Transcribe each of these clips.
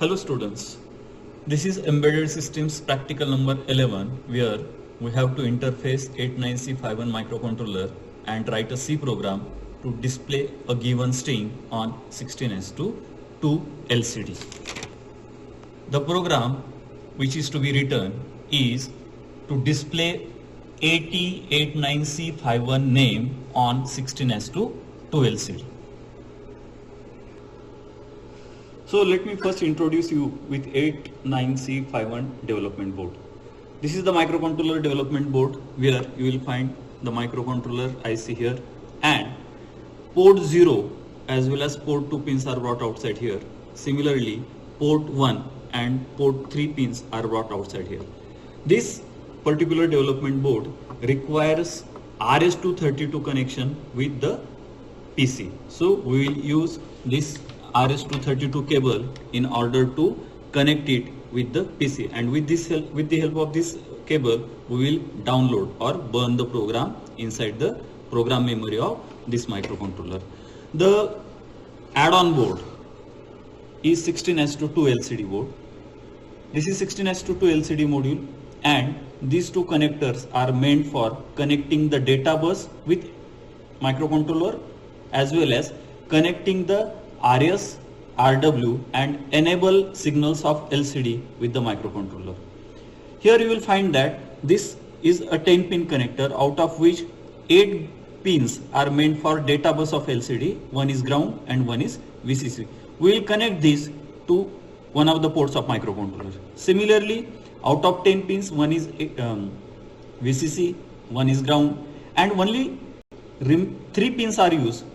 Hello students, this is Embedded Systems practical number 11 where we have to interface 89C51 microcontroller and write a C program to display a given string on 16S2 to LCD. The program which is to be written is to display 8089C51 name on 16S2 to LCD. So let me first introduce you with 89C51 development board. This is the microcontroller development board where you will find the microcontroller IC here, and port 0 as well as port 2 pins are brought outside here. Similarly, port 1 and port 3 pins are brought outside here. This particular development board requires RS-232 connection with the PC. So we will use this RS-232 cable in order to connect it with the PC, and with the help of this cable we will download or burn the program inside the program memory of this microcontroller. The add-on board is 16S2 LCD board. This is 16S2 LCD module, and these two connectors are meant for connecting the data bus with microcontroller as well as connecting the RS, RW and enable signals of LCD with the microcontroller. Here you will find that this is a 10-pin connector, out of which 8 pins are meant for data bus of LCD, one is ground and one is VCC. We will connect this to one of the ports of microcontroller. Similarly, out of 10 pins, one is VCC, one is ground, and only 3 pins are used.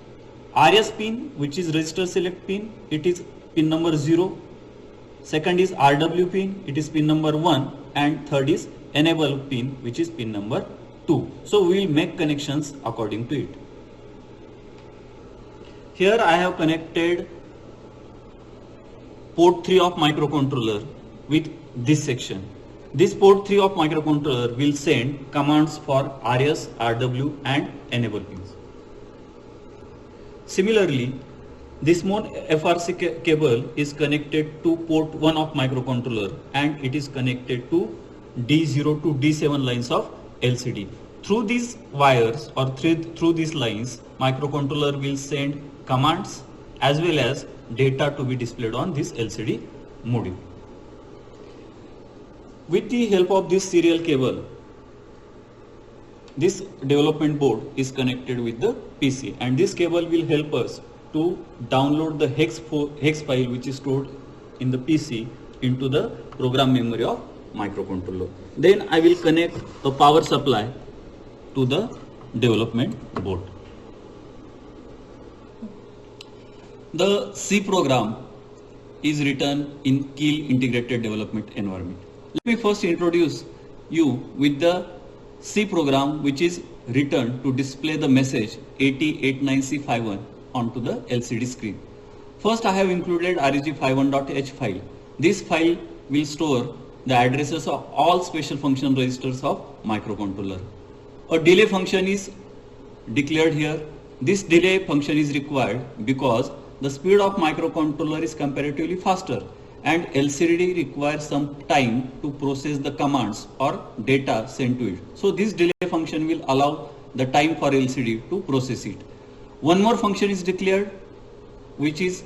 RS pin, which is register select pin, it is pin number 0. Second is RW pin, it is pin number 1, and third is enable pin, which is pin number 2. So we will make connections according to it. Here I have connected port 3 of microcontroller with this section. This port 3 of microcontroller will send commands for RS, RW and enable pins. Similarly, this mode FRC cable is connected to port 1 of microcontroller, and it is connected to D0 to D7 lines of LCD. Through these wires or through these lines, microcontroller will send commands as well as data to be displayed on this LCD module. With the help of this serial cable, this development board is connected with the PC, and this cable will help us to download the hex file which is stored in the PC into the program memory of microcontroller. Then I will connect a power supply to the development board. The C program is written in Keil integrated development environment. Let me first introduce you with the C program which is written to display the message 8089C51 onto the LCD screen. First I have included reg51.h file. This file will store the addresses of all special function registers of microcontroller. A delay function is declared here. This delay function is required because the speed of microcontroller is comparatively faster, and LCD requires some time to process the commands or data sent to it. So this delay function will allow the time for LCD to process it. One more function is declared, which is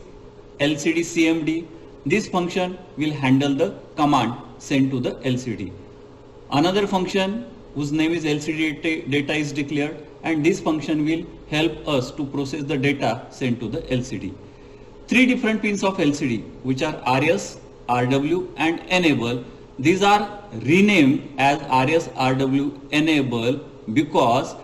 LCD CMD. This function will handle the command sent to the LCD. Another function whose name is LCD data is declared, and this function will help us to process the data sent to the LCD. 3 different pins of LCD, which are RS, RW and enable. These are renamed as RS, RW, enable because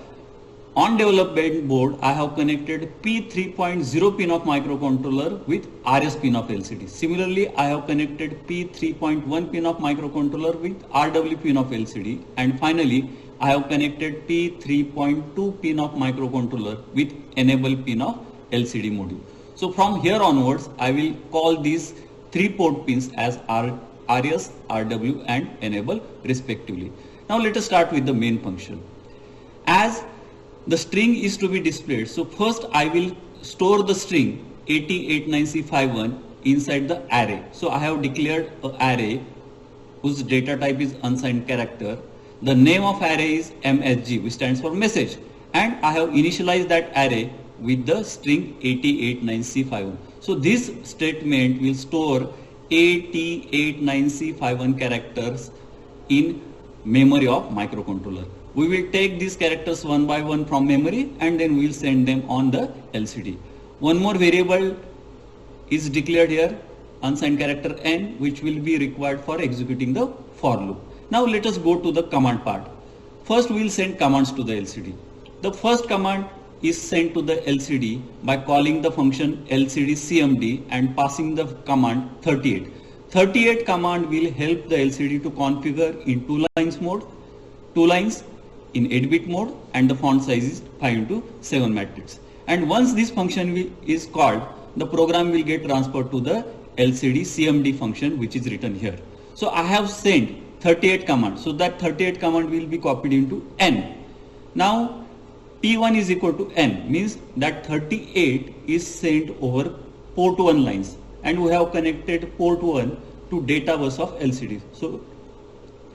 on development board I have connected P3.0 pin of microcontroller with RS pin of LCD. Similarly, I have connected P3.1 pin of microcontroller with RW pin of LCD, and finally I have connected P3.2 pin of microcontroller with enable pin of LCD module. So from here onwards, I will call these 3 port pins as RS, RW and enable respectively. Now let us start with the main function. As the string is to be displayed, so first I will store the string 8089C51 inside the array. So I have declared an array whose data type is unsigned character. The name of array is MSG, which stands for message, and I have initialized that array with the string 8089C51. So this statement will store 8089C51 characters in memory of microcontroller. We will take these characters one by one from memory and then we will send them on the LCD. One more variable is declared here, unsigned character n, which will be required for executing the for loop. Now let us go to the command part. First we will send commands to the LCD. The first command is sent to the LCD by calling the function LCD CMD and passing the command 38. 38 command will help the LCD to configure in 2 lines mode, 2 lines in 8-bit mode, and the font size is 5:7 matrix. And once this function is called, the program will get transferred to the LCD CMD function, which is written here. So I have sent 38 commands, so that 38 command will be copied into n. Now P1 is equal to n, means that 38 is sent over port 1 lines, and we have connected port 1 to data bus of LCD. So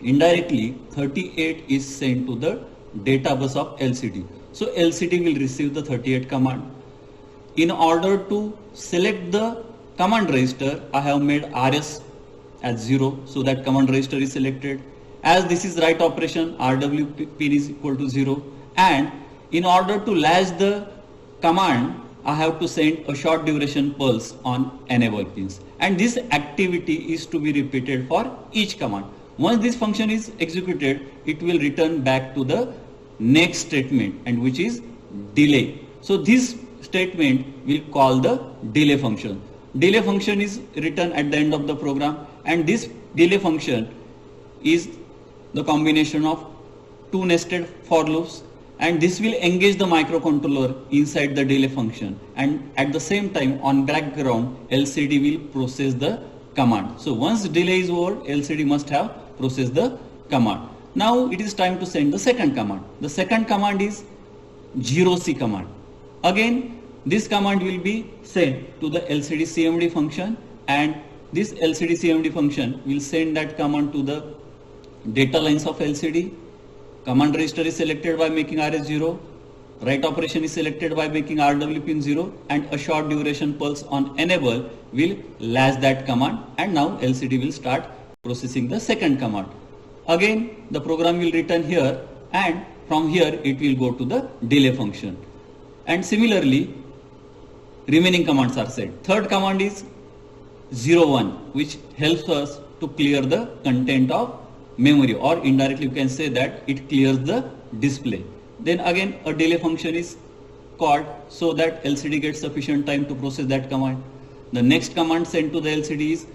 indirectly 38 is sent to the data bus of LCD. So LCD will receive the 38 command. In order to select the command register, I have made RS as 0, so that command register is selected. As this is write operation, RW pin is equal to 0, and in order to latch the command, I have to send a short duration pulse on enable pins, and this activity is to be repeated for each command. Once this function is executed, it will return back to the next statement, and which is delay. So this statement will call the delay function. Delay function is written at the end of the program, and this delay function is the combination of 2 nested for loops, and this will engage the microcontroller inside the delay function, and at the same time on background LCD will process the command. So once delay is over, LCD must have processed the command. Now it is time to send the second command. The second command is 0C command. Again this command will be sent to the LCD CMD function, and this LCD CMD function will send that command to the data lines of LCD. Command register is selected by making RS 0, write operation is selected by making RW pin 0, and a short duration pulse on enable will latch that command, and now LCD will start processing the second command. Again the program will return here, and from here it will go to the delay function, and similarly remaining commands are sent. Third command is 01, which helps us to clear the content of memory, or indirectly you can say that it clears the display. Then again a delay function is called so that LCD gets sufficient time to process that command. The next command sent to the LCD is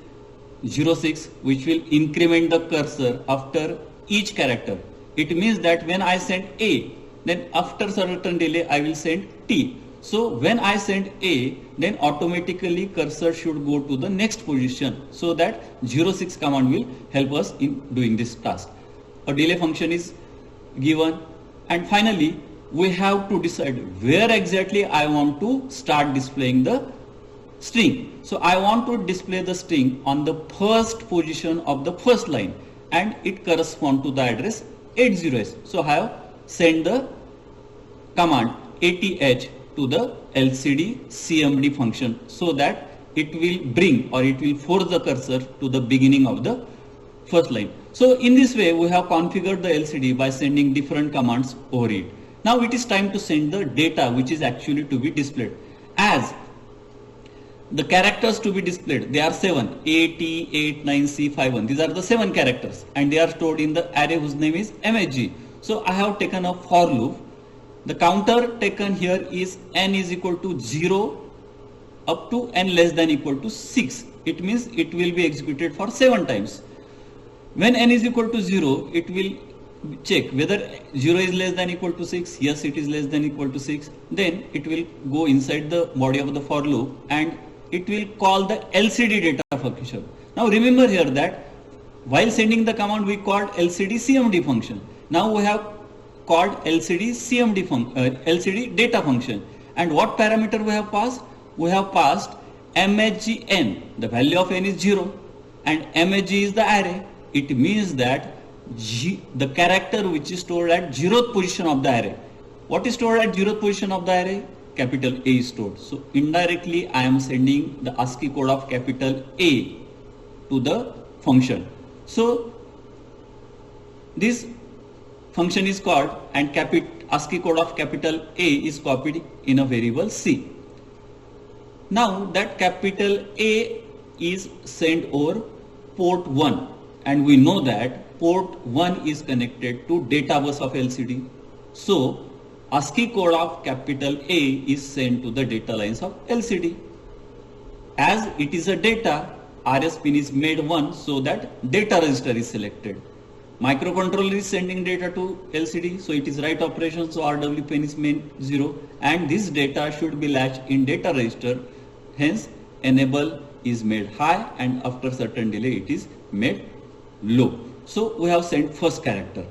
06, which will increment the cursor after each character. It means that when I send A, then after certain delay I will send T. So when I send A, then automatically cursor should go to the next position, so that 06 command will help us in doing this task. A delay function is given, and finally we have to decide where exactly I want to start displaying the string. So I want to display the string on the first position of the first line, and it corresponds to the address 80s. So I have sent the command 80H to the LCD CMD function, so that it will bring, or it will force the cursor to the beginning of the first line. So in this way we have configured the LCD by sending different commands over it. Now it is time to send the data which is actually to be displayed. As the characters to be displayed, they are 7, A, T, 8, 9, C, 5, 1. These are the 7 characters, and they are stored in the array whose name is MSG. So I have taken a for loop. The counter taken here is n is equal to 0 up to n less than equal to 6. It means it will be executed for 7 times. When n is equal to 0, it will check whether 0 is less than equal to 6. Yes, it is less than equal to 6. Then it will go inside the body of the for loop, and it will call the LCD data function. Now remember here that while sending the command we called LCD CMD function. Now we have called LCD CMD LCD data function, and what parameter we have passed? We have passed MHGN, the value of n is 0 and MHG is the array. It means that the character which is stored at 0th position of the array. What is stored at 0th position of the array? Capital A is stored. So indirectly I am sending the ASCII code of capital A to the function. So this function is called and ASCII code of capital A is copied in a variable C. Now that capital A is sent over port 1 and we know that port 1 is connected to data bus of LCD. So ASCII code of capital A is sent to the data lines of LCD. As it is a data, RS pin is made 1 so that data register is selected. Microcontroller is sending data to LCD, so it is write operation, so RW pin is made 0 and this data should be latched in data register, hence enable is made high and after certain delay it is made low. So we have sent first character.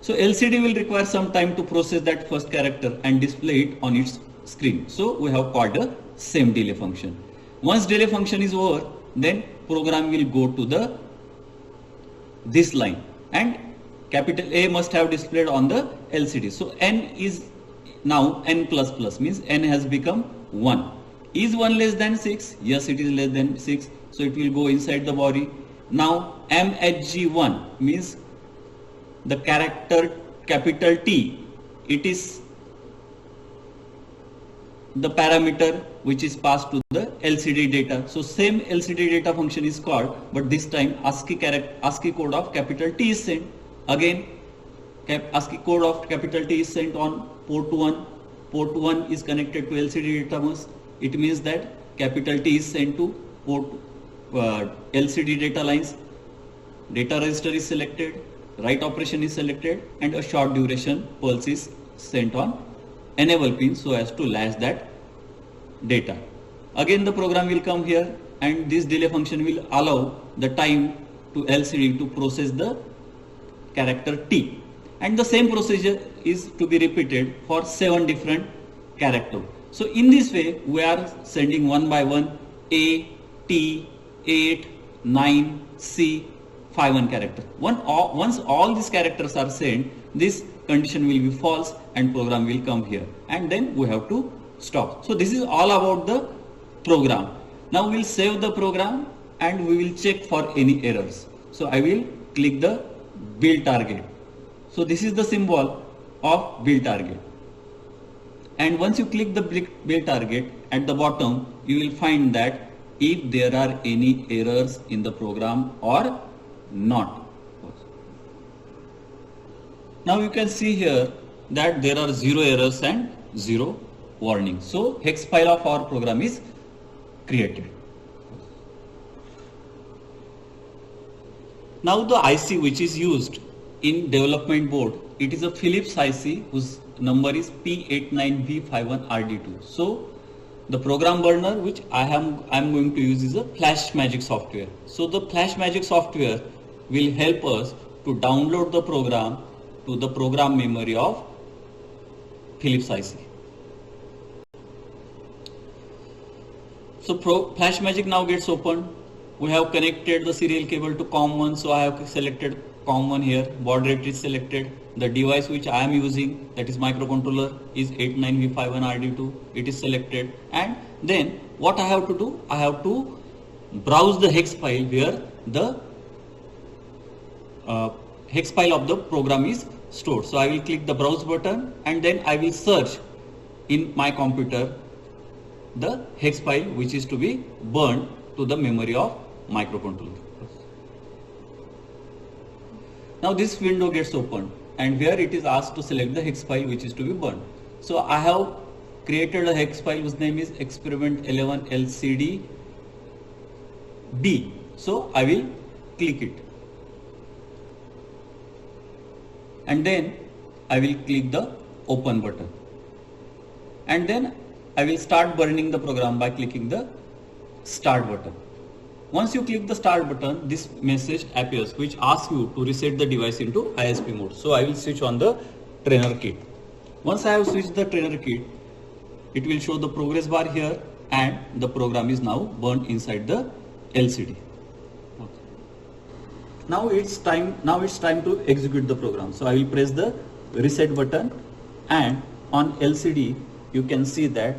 So LCD will require some time to process that first character and display it on its screen. So we have called a same delay function. Once delay function is over, then program will go to this line and capital A must have displayed on the LCD. So n is now n plus plus means n has become 1. Is 1 less than 6? Yes, it is less than 6. So it will go inside the body. Now MHG1 means the character capital T, it is the parameter which is passed to the LCD data. So same LCD data function is called, but this time ASCII code of capital T is sent. Again ASCII code of capital T is sent on port 1. Port 1 is connected to LCD data bus. It means that capital T is sent to port LCD data lines. Data register is selected, write operation is selected and a short duration pulse is sent on enable pin so as to latch that data. Again the program will come here and this delay function will allow the time to LCD to process the character T, and the same procedure is to be repeated for 7 different characters. So in this way we are sending one by one A, T, 8, 9, C, 5 1 character. Once all these characters are sent, this condition will be false and program will come here and then we have to stop. So this is all about the program. Now we will save the program and we will check for any errors. So I will click the build target. So this is the symbol of build target. And once you click the build target, at the bottom you will find that if there are any errors in the program or not. Now you can see here that there are 0 errors and 0 warnings. So hex file of our program is created. Now the IC which is used in development board, it is a Philips IC whose number is P89V51RD2. So the program burner which I am going to use is a FlashMagic software. So the FlashMagic software will help us to download the program to the program memory of Philips IC. So FlashMagic now gets opened. We have connected the serial cable to COM1, so I have selected COM1 here. Baud rate is selected. The device which I am using, that is microcontroller, is 89V51RD2. It is selected, and then what I have to do? I have to browse the hex file where the hex file of the program is stored. So I will click the browse button and then I will search in my computer the hex file which is to be burned to the memory of microcontroller. Now this window gets opened and here it is asked to select the hex file which is to be burned. So I have created a hex file whose name is experiment11 LCD B. So I will click it and then I will click the open button and then I will start burning the program by clicking the start button. Once you click the start button, this message appears which asks you to reset the device into ISP mode. So I will switch on the trainer kit. Once I have switched the trainer kit, it will show the progress bar here and the program is now burned inside the LCD. Now it's time to execute the program. So I will press the reset button, and on LCD you can see that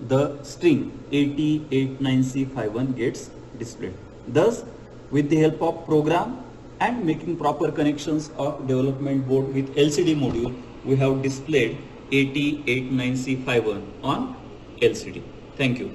the string 8089C51 gets displayed. Thus, with the help of program and making proper connections of development board with LCD module, we have displayed 8089C51 on LCD. Thank you.